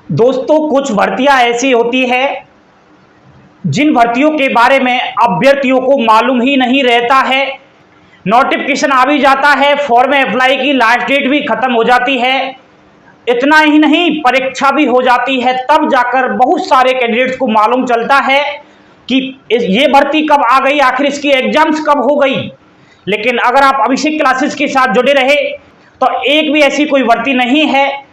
दोस्तों, कुछ भर्तियां ऐसी होती है जिन भर्तियों के बारे में अभ्यर्थियों को मालूम ही नहीं रहता है। नोटिफिकेशन आ भी जाता है, फॉर्म अप्लाई की लास्ट डेट भी खत्म हो जाती है। इतना ही नहीं, परीक्षा भी हो जाती है, तब जाकर बहुत सारे कैंडिडेट्स को मालूम चलता है कि ये भर्ती कब आ गई, आखिर इसकी एग्जाम्स कब हो गई। लेकिन अगर आप अभिषेक क्लासेस के साथ जुड़े रहे तो एक भी ऐसी कोई भर्ती नहीं है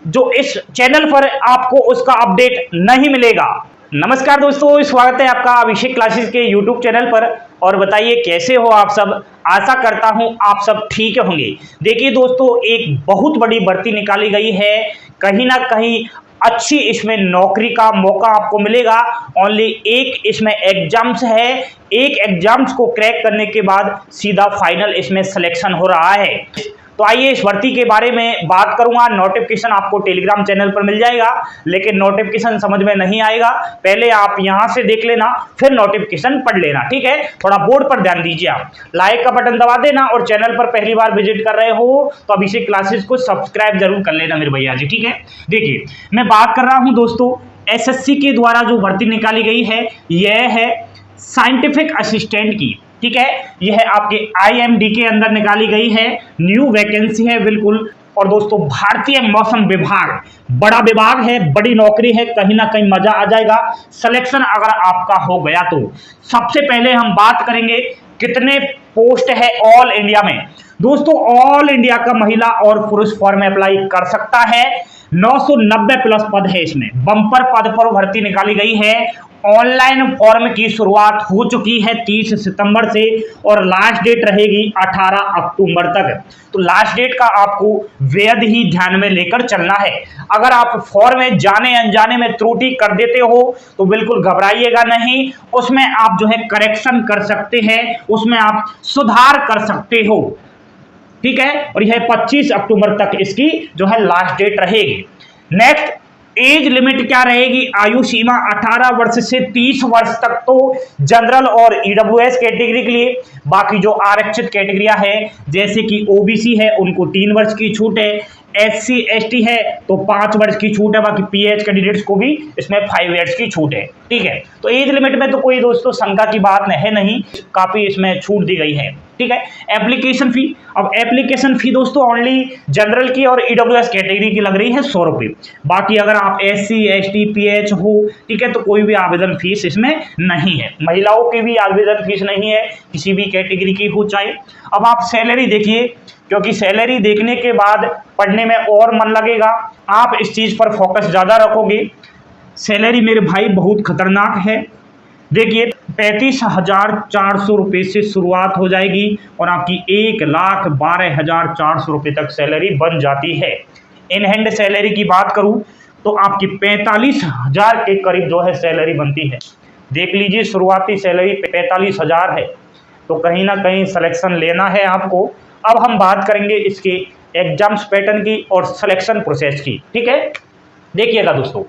जो इस चैनल पर आपको उसका अपडेट नहीं मिलेगा। नमस्कार दोस्तों, स्वागत है आपका अभिषेक क्लासेस के यूट्यूब चैनल पर। और बताइए कैसे हो आप सब। आशा करता हूं आप सब ठीक होंगे। देखिए दोस्तों, एक बहुत बड़ी भर्ती निकाली गई है, कहीं ना कहीं अच्छी इसमें नौकरी का मौका आपको मिलेगा। ओनली एक इसमें एग्जाम्स है, एक एग्जाम्स को क्रैक करने के बाद सीधा फाइनल इसमें सिलेक्शन हो रहा है। तो आइए इस भर्ती के बारे में बात करूंगा। नोटिफिकेशन आपको टेलीग्राम चैनल पर मिल जाएगा, लेकिन नोटिफिकेशन समझ में नहीं आएगा, पहले आप यहां से देख लेना, फिर नोटिफिकेशन पढ़ लेना, ठीक है। थोड़ा बोर्ड पर ध्यान दीजिए। आप लाइक का बटन दबा देना और चैनल पर पहली बार विजिट कर रहे हो तो अभिषेक क्लासेस को सब्सक्राइब जरूर कर लेना मेरे भैया जी, ठीक है। देखिए, मैं बात कर रहा हूं दोस्तों, एसएससी के द्वारा जो भर्ती निकाली गई है यह है साइंटिफिक असिस्टेंट की, ठीक है। यह आपके आईएमडी के अंदर निकाली गई है, न्यू वैकेंसी है बिल्कुल। और दोस्तों, भारतीय मौसम विभाग बड़ा विभाग है, बड़ी नौकरी है, कहीं ना कहीं मजा आ जाएगा सिलेक्शन अगर आपका हो गया तो। सबसे पहले हम बात करेंगे कितने पोस्ट है ऑल इंडिया में। दोस्तों, ऑल इंडिया का महिला और पुरुष फॉर्म अप्लाई कर सकता है। 990 प्लस पद है, इसमें बम्पर पद पर भर्ती निकाली गई है। ऑनलाइन फॉर्म की शुरुआत हो चुकी है 30 सितंबर से और लास्ट डेट रहेगी 18 अक्टूबर तक। तो लास्ट डेट का आपको बेहद ही ध्यान में लेकर चलना है। अगर आप फॉर्म में जाने अनजाने में त्रुटि कर देते हो तो बिल्कुल घबराइएगा नहीं, उसमें आप जो है करेक्शन कर सकते हैं, उसमें आप सुधार कर सकते हो, ठीक है। और यह 25 अक्टूबर तक इसकी जो है लास्ट डेट रहेगी। नेक्स्ट, एज लिमिट क्या रहेगी? आयु सीमा 18 वर्ष से 30 वर्ष तक तो जनरल और ईडब्ल्यूएस कैटेगरी के लिए। बाकी जो आरक्षित कैटेगरियां है जैसे कि ओबीसी है उनको 3 वर्ष की छूट है, एससी एसटी है तो 5 वर्ष की छूट है, बाकी पीएच कैंडिडेट्स को भी इसमें 5 इयर्स की छूट है, ठीक है। तो एज लिमिट में तो कोई दोस्तों शंका की बात है नहीं, काफी इसमें छूट दी गई है, ठीक है। एप्लीकेशन फी, अब एप्लीकेशन फी दोस्तों ओनली जनरल की और ईडब्ल्यूएस कैटेगरी की लग रही है 100 रुपये। बाकी अगर आप एससी एसटी पीएच हो, ठीक है, तो कोई भी आवेदन फीस इसमें नहीं है। महिलाओं की भी आवेदन फीस नहीं है, किसी भी कैटेगरी की हो चाहे। अब आप सैलरी देखिए, क्योंकि सैलरी देखने के बाद पढ़ने में और मन लगेगा, आप इस चीज पर फोकस ज्यादा रखोगे। सैलरी मेरे भाई बहुत खतरनाक है। देखिए, 35,400 रुपये से शुरुआत हो जाएगी और आपकी 1,12,400 रुपये तक सैलरी बन जाती है। इन हैंड सैलरी की बात करूं तो आपकी 45,000 के करीब जो है सैलरी बनती है। देख लीजिए, शुरुआती सैलरी 45,000 है, तो कहीं ना कहीं सिलेक्शन लेना है आपको। अब हम बात करेंगे इसके एग्जाम्स पैटर्न की और सिलेक्शन प्रोसेस की, ठीक है। देखिएगा दोस्तों,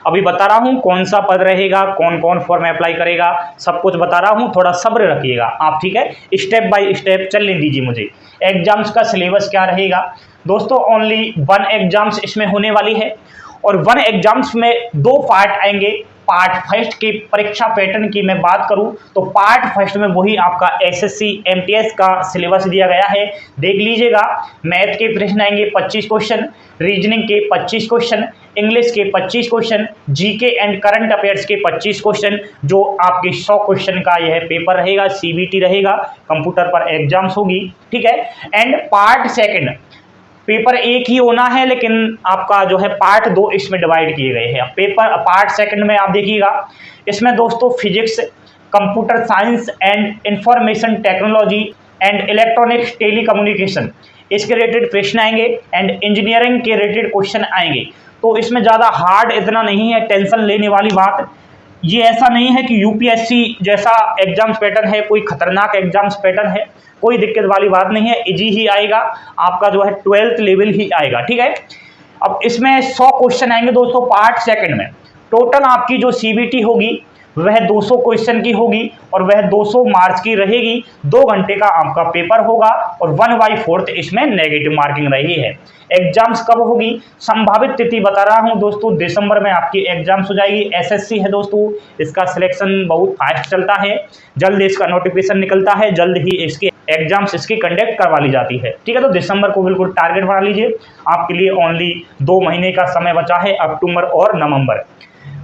अभी बता रहा हूं कौन सा पद रहेगा, कौन कौन फॉर्म अप्लाई करेगा, सब कुछ बता रहा हूं, थोड़ा सब्र रखिएगा आप, ठीक है। स्टेप बाय स्टेप चलने दीजिए मुझे। एग्जाम्स का सिलेबस क्या रहेगा दोस्तों? ओनली 1 एग्जाम्स इसमें होने वाली है और 1 एग्जाम्स में 2 पार्ट आएंगे। पार्ट फर्स्ट की परीक्षा पैटर्न की मैं बात करूं तो पार्ट फर्स्ट में वही आपका एसएससी एमटीएस का सिलेबस दिया गया है, देख लीजिएगा। मैथ के प्रश्न आएंगे 25 क्वेश्चन, रीजनिंग के 25 क्वेश्चन, इंग्लिश के 25 question, GK and current affairs के 25 क्वेश्चन, जो आपके 100 क्वेश्चन का यह पेपर रहेगा, सीबीटी रहेगा, कंप्यूटर पर एग्जाम्स होगी, ठीक है। एंड पार्ट सेकंड, पेपर एक ही होना है लेकिन आपका जो है पार्ट 2 इसमें डिवाइड किए गए हैं। पेपर पार्ट सेकंड में आप देखिएगा, इसमें दोस्तों physics, computer science and information technology and electronics telecommunication इसके रिलेटेड प्रश्न आएंगे एंड इंजीनियरिंग के रिलेटेड क्वेश्चन आएंगे। तो इसमें ज़्यादा हार्ड इतना नहीं है, टेंशन लेने वाली बात ये ऐसा नहीं है कि यूपीएससी जैसा एग्जाम्स पैटर्न है, कोई खतरनाक एग्जाम्स पैटर्न है, कोई दिक्कत वाली बात नहीं है, इजी ही आएगा, आपका जो है 12th लेवल ही आएगा, ठीक है। अब इसमें 100 क्वेश्चन आएंगे दोस्तों पार्ट सेकंड में। टोटल आपकी जो सीबीटी होगी वह 200 क्वेश्चन की होगी और वह 200 मार्क्स की रहेगी। 2 घंटे का आपका पेपर होगा और 1/4 इसमें नेगेटिव मार्किंग रही है। एग्जाम्स कब होगी, संभावित तिथि बता रहा हूं दोस्तों, दिसंबर में आपकी एग्जाम्स हो जाएगी। एसएससी है दोस्तों, इसका सिलेक्शन बहुत फास्ट चलता है, जल्द इसका नोटिफिकेशन निकलता है, जल्द ही इसकी एग्जाम्स इसकी कंडक्ट करवा ली जाती है। ठीक है, तो दिसंबर को बिल्कुल टारगेट बना लीजिए। आपके लिए ओनली 2 महीने का समय बचा है, अक्टूबर और नवंबर।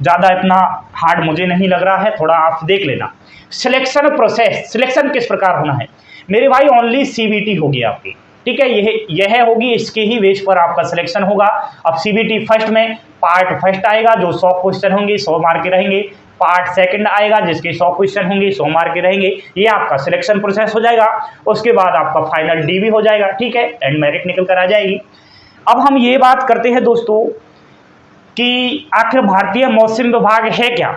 ज़्यादा इतना हार्ड मुझे नहीं लग रहा है, थोड़ा आप देख लेना। सिलेक्शन प्रोसेस, सिलेक्शन किस प्रकार होना है मेरे भाई, ओनली सीबीटी होगी आपकी। ठीक है, यह होगी, इसके ही बेस पर आपका सिलेक्शन होगा। अब सीबीटी फर्स्ट में पार्ट फर्स्ट आएगा जो 100 क्वेश्चन होंगे, 100 मार्क के रहेंगे। पार्ट सेकंड आएगा जिसके 100 क्वेश्चन होंगे, 100 मार्क के रहेंगे। ये आपका सिलेक्शन प्रोसेस हो जाएगा। उसके बाद आपका फाइनल डीबी हो जाएगा। ठीक है, एंड मेरिट निकल कर आ जाएगी। अब हम ये बात करते हैं दोस्तों कि आखिर भारतीय मौसम विभाग है क्या,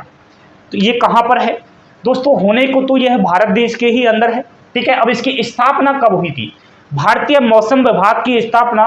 तो ये कहाँ पर है दोस्तों। होने को तो यह भारत देश के ही अंदर है। ठीक है, अब इसकी स्थापना कब हुई थी। भारतीय मौसम विभाग की स्थापना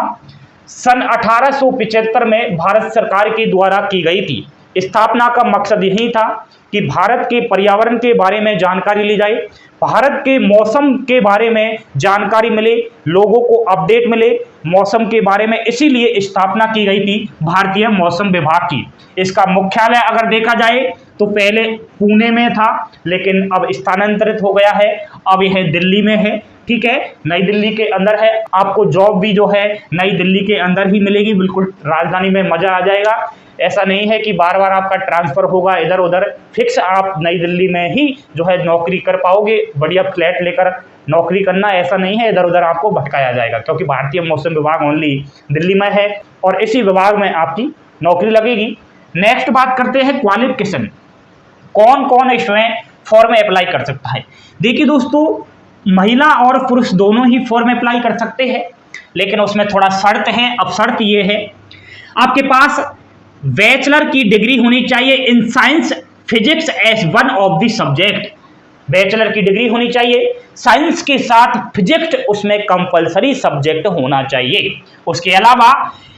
सन 1875 में भारत सरकार के द्वारा की गई थी। स्थापना का मकसद यही था कि भारत के पर्यावरण के बारे में जानकारी ली जाए, भारत के मौसम के बारे में जानकारी मिले, लोगों को अपडेट मिले मौसम के बारे में। इसीलिए स्थापना की गई थी भारतीय मौसम विभाग की। इसका मुख्यालय अगर देखा जाए तो पहले पुणे में था, लेकिन अब स्थानांतरित हो गया है, अब यह दिल्ली में है। ठीक है, नई दिल्ली के अंदर है। आपको जॉब भी जो है नई दिल्ली के अंदर ही मिलेगी, बिल्कुल राजधानी में मजा आ जाएगा। ऐसा नहीं है कि बार बार आपका ट्रांसफर होगा इधर उधर, फिक्स आप नई दिल्ली में ही जो है नौकरी कर पाओगे। बढ़िया फ्लैट लेकर नौकरी करना, ऐसा नहीं है इधर उधर आपको भटकाया जाएगा, क्योंकि भारतीय मौसम विभाग ओनली दिल्ली में है और इसी विभाग में आपकी नौकरी लगेगी। नेक्स्ट बात करते हैं क्वालिफिकेशन, कौन कौन इसमें फॉर्म अप्लाई कर सकता है। देखिए दोस्तों, महिला और पुरुष दोनों ही फॉर्म अप्लाई कर सकते हैं, लेकिन उसमें थोड़ा शर्त है। अब शर्त ये है, आपके पास बैचलर की डिग्री होनी चाहिए in science physics as one of the subject. Bachelor की डिग्री होनी चाहिए, साइंस के साथ फिजिक्स उसमें कंपलसरी सब्जेक्ट होना चाहिए। उसके अलावा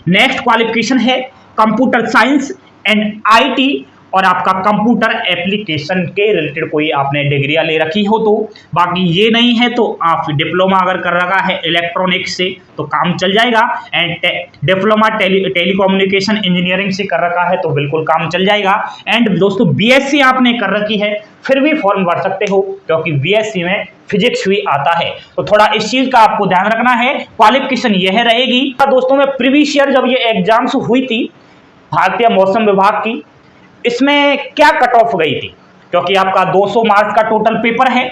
नेक्स्ट क्वालिफिकेशन है कंप्यूटर साइंस एंड आईटी, और आपका कंप्यूटर एप्लीकेशन के रिलेटेड कोई आपने डिग्रियां ले रखी हो तो। बाकी ये नहीं है तो आप डिप्लोमा अगर कर रखा है इलेक्ट्रॉनिक्स से तो काम चल जाएगा, एंड डिप्लोमा टेलीकम्युनिकेशन इंजीनियरिंग से कर रखा है तो बिल्कुल काम चल जाएगा। एंड दोस्तों बीएससी आपने कर रखी है फिर भी फॉर्म भर सकते हो, क्योंकि बीएससी में फिजिक्स भी आता है। तो थोड़ा इस चीज का आपको ध्यान रखना है। क्वालिफिकेशन यह रहेगी दोस्तों। में प्रीवियस ईयर जब ये एग्जाम्स हुई थी भारतीय मौसम विभाग की, इसमें क्या कट ऑफ गई थी, क्योंकि आपका 200 मार्क्स का टोटल पेपर है।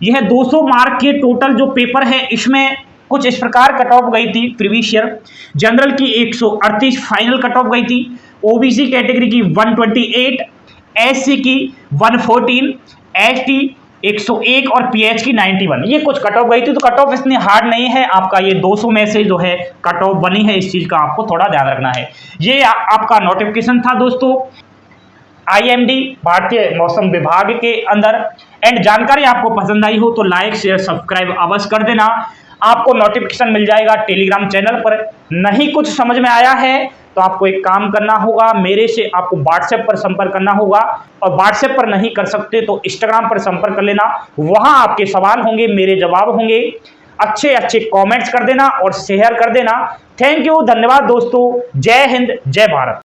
यह 200 मार्क के टोटल जो पेपर है इसमें कुछ इस प्रकार कट ऑफ गई थी प्रीवियस ईयर। जनरल की 138 फाइनल कट ऑफ गई थी, ओबीसी कैटेगरी की 128, एससी की 114, एसटी 101 और पीएच की 91। ये कुछ कट ऑफ गई थी। तो कट ऑफ इतनी हार्ड नहीं है, आपका ये 200 में से जो है कट ऑफ बनी है, इस चीज का आपको थोड़ा ध्यान रखना है। ये आपका नोटिफिकेशन था दोस्तों आईएमडी भारतीय मौसम विभाग के अंदर। एंड जानकारी आपको पसंद आई हो तो लाइक शेयर सब्सक्राइब अवश्य कर देना। आपको नोटिफिकेशन मिल जाएगा टेलीग्राम चैनल पर। नहीं कुछ समझ में आया है तो आपको एक काम करना होगा, मेरे से आपको व्हाट्सएप पर संपर्क करना होगा, और व्हाट्सएप पर नहीं कर सकते तो इंस्टाग्राम पर संपर्क कर लेना। वहां आपके सवाल होंगे, मेरे जवाब होंगे। अच्छे अच्छे कमेंट्स कर देना और शेयर कर देना। थैंक यू, धन्यवाद दोस्तों। जय हिंद, जय भारत।